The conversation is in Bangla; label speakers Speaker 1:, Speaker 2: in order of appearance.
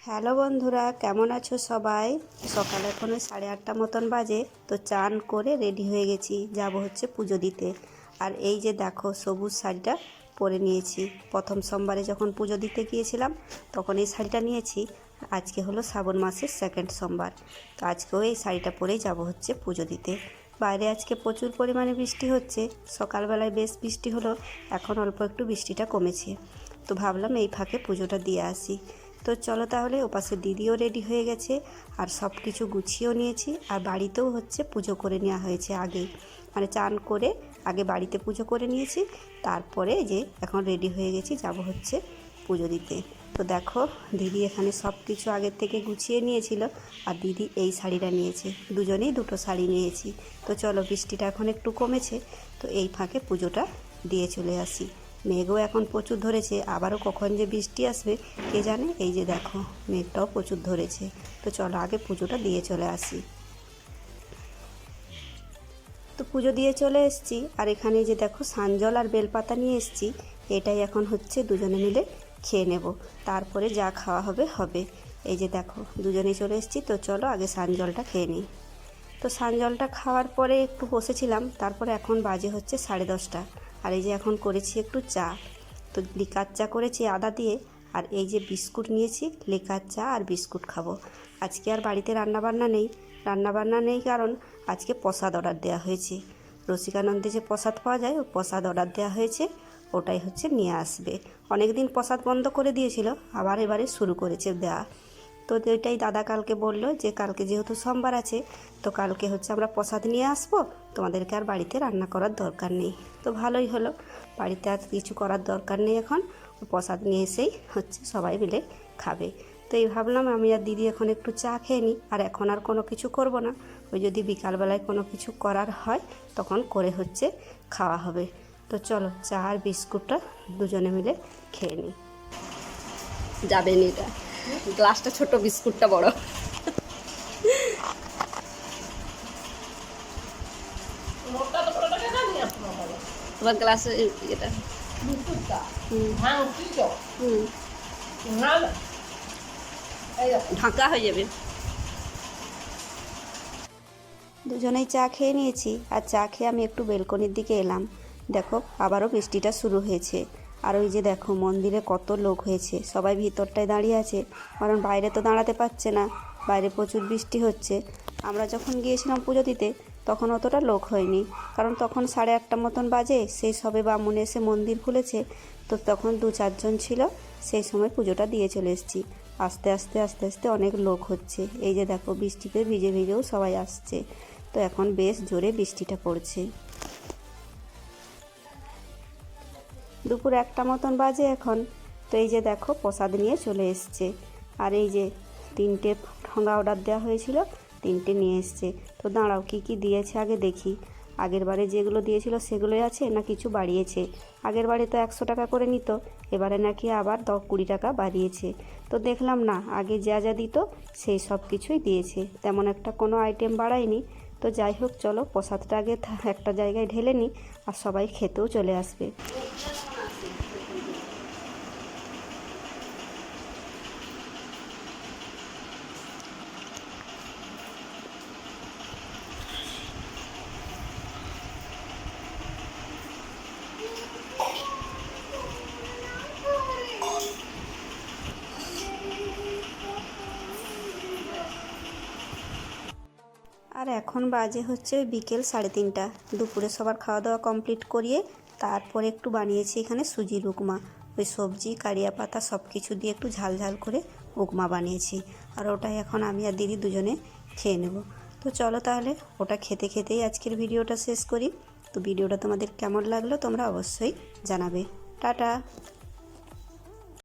Speaker 1: হ্যালো বন্ধুরা, কেমন আছো সবাই? সকাল এখন ওই 8:30 মতন বাজে। তো চান করে রেডি হয়ে গেছি, যাব হচ্ছে পুজো দিতে। আর এই যে দেখো, সবুজ শাড়িটা পরে নিয়েছি। প্রথম সোমবারে যখন পুজো দিতে গিয়েছিলাম তখন এই শাড়িটা নিয়েছি। আজকে হলো শ্রাবণ মাসের সেকেন্ড সোমবার, তো আজকেও এই শাড়িটা পরেই যাব হচ্ছে পুজো দিতে। বাইরে আজকে প্রচুর পরিমাণে বৃষ্টি হচ্ছে। সকালবেলায় বেশ বৃষ্টি হলো, এখন অল্প একটু বৃষ্টিটা কমেছে। তো ভাবলাম এই ফাঁকে পুজোটা দিয়ে আসি। তো চলো তাহলে, ওপাশে দিদিও রেডি হয়ে গেছে আর সব কিছু গুছিয়েও নিয়েছি। আর বাড়িতেও হচ্ছে পুজো করে নেওয়া হয়েছে আগে, মানে চান করে আগে বাড়িতে পুজো করে নিয়েছি। তারপরে যে এখন রেডি হয়ে গেছি, যাব হচ্ছে পুজো দিতে। তো দেখো, দিদি এখানে সব কিছু আগের থেকে গুছিয়ে নিয়েছিল, আর দিদি এই শাড়িটা নিয়েছে। দুজনেই দুটো শাড়ি নিয়েছি। তো চলো, বৃষ্টিটা এখন একটু কমেছে, তো এই ফাঁকে পুজোটা দিয়ে চলে আসি। মেঘও এখন প্রচুর ধরেছে, আবারও কখন যে বৃষ্টি আসবে কে জানে। এই যে দেখো, মেঘটাও প্রচুর ধরেছে। তো চলো আগে পুজোটা দিয়ে চলে আসি। তো পুজো দিয়ে চলে এসেছি, আর এখানে যে দেখো সানজল আর বেলপাতা নিয়ে এসেছি। এটাই এখন হচ্ছে দুজনে মিলে খেয়ে নেব, তারপরে যা খাওয়া হবে হবে। এই যে দেখো, দুজনেই চলে এসেছি। তো চলো আগে সানজলটা খেয়ে নিই। তো সানজলটা খাওয়ার পরে একটু বসেছিলাম, তারপরে এখন বাজে হচ্ছে 10:30। আর এই যে এখন করেছি একটু চা। তো লিকার চা করেছি আদা দিয়ে, আর এই যে বিস্কুট নিয়েছি, লিকার চা আর বিস্কুট খাবো। আজকে আর বাড়িতে রান্নাবান্না নেই কারণ আজকে প্রসাদ অর্ডার দেওয়া হয়েছে। রসিকানন্দে যে প্রসাদ পাওয়া যায়, ও প্রসাদ অর্ডার দেওয়া হয়েছে, ওটাই হচ্ছে নিয়ে আসবে। অনেক দিন প্রসাদ বন্ধ করে দিয়েছিল, আবার এবারে শুরু করেছে দেওয়া। তো ওইটাই দাদা কালকে বললো যে কালকে যেহেতু সোমবার আছে, তো কালকে হচ্ছে আমরা প্রসাদ নিয়ে আসবো, তোমাদেরকে আর বাড়িতে রান্না করার দরকার নেই। তো ভালোই হলো, বাড়িতে আর কিছু করার দরকার নেই। এখন প্রসাদ নিয়ে এসেই হচ্ছে সবাই মিলে খাবে। তো এই ভাবলাম আমি আর দিদি এখন একটু চা খেয়ে নিই, আর এখন আর কোনো কিছু করব না। ওই যদি বিকালবেলায় কোনো কিছু করার হয় তখন করে হচ্ছে খাওয়া হবে। তো চলো চা আর বিস্কুটটা দুজনে মিলে খেয়ে নিই।
Speaker 2: যাবেন এটা, গ্লাসটা ছোট, বিস্কুটটা বড়। তোমার গ্লাসে এটা ঢাকা হয়ে যাবে।
Speaker 1: দুজনেই চা খেয়ে নিয়েছি, আর চা খেয়ে আমি একটু বেলকনির দিকে এলাম। দেখো আবারও বৃষ্টিটা শুরু হয়েছে। আর ওই যে দেখো, মন্দিরে কত লোক হয়েছে, সবাই ভিতরটায় দাঁড়িয়ে আছে, কারণ বাইরে তো দাঁড়াতে পারছে না, বাইরে প্রচুর বৃষ্টি হচ্ছে। আমরা যখন গিয়েছিলাম পুজো দিতে তখন অতটা লোক হয়নি, কারণ তখন 8:30 মতন বাজে, সেই সবে বামুন এসে মন্দির খুলেছে। তো তখন 2-4 জন ছিল, সেই সময় পুজোটা দিয়ে চলে এসেছি। আস্তে আস্তে আস্তে আস্তে অনেক লোক হচ্ছে। এই যে দেখো, বৃষ্টিতে ভিজে ভিজেও সবাই আসছে। তো এখন বেশ জোরে বৃষ্টিটা পড়ছে। দুপুর 1টা মতন বাজে এখন। তো এই যে দেখো, প্রসাদ নিয়ে চলে এসছে। আর এই যে 3টে ঠোঙা অর্ডার দেওয়া হয়েছিল, 3টে নিয়ে এসছে। তো দাঁড়াও, কি কি দিয়েছে আগে দেখি। আগের বারে যেগুলো দিয়েছিল সেগুলোই আছে না কিছু বাড়িয়েছে। আগের বারে তো 100 টাকা করে নিত, এবারে নাকি আবার 10-20 টাকা বাড়িয়েছে। তো দেখলাম না, আগে যা যা দিত সেই সব কিছুই দিয়েছে, তেমন একটা কোনো আইটেম বাড়ায়নি। তো যাই হোক, চলো প্রসাদটা আগে একটা জায়গায় ঢেলে নিই, আর সবাই খেতেও চলে আসবে। আর এখন বাজে হচ্ছে বিকেল 3:30। দুপুরে সবার খাওয়া দাওয়া কমপ্লিট করিয়ে তারপরে একটু বানিয়েছি এখানে সুজির উপমা। ওই সবজি, কারিয়া পাতা সব কিছু দিয়ে একটু ঝাল ঝাল করে উপমা বানিয়েছি, আর ওটাই এখন আমি আর দিদি দুজনে খেয়ে নেব। তো চলো তাহলে, ওটা খেতে খেতেই আজকের ভিডিওটা শেষ করি। তো ভিডিওটা তোমাদের কেমন লাগলো তোমরা অবশ্যই জানাবে। টাটা।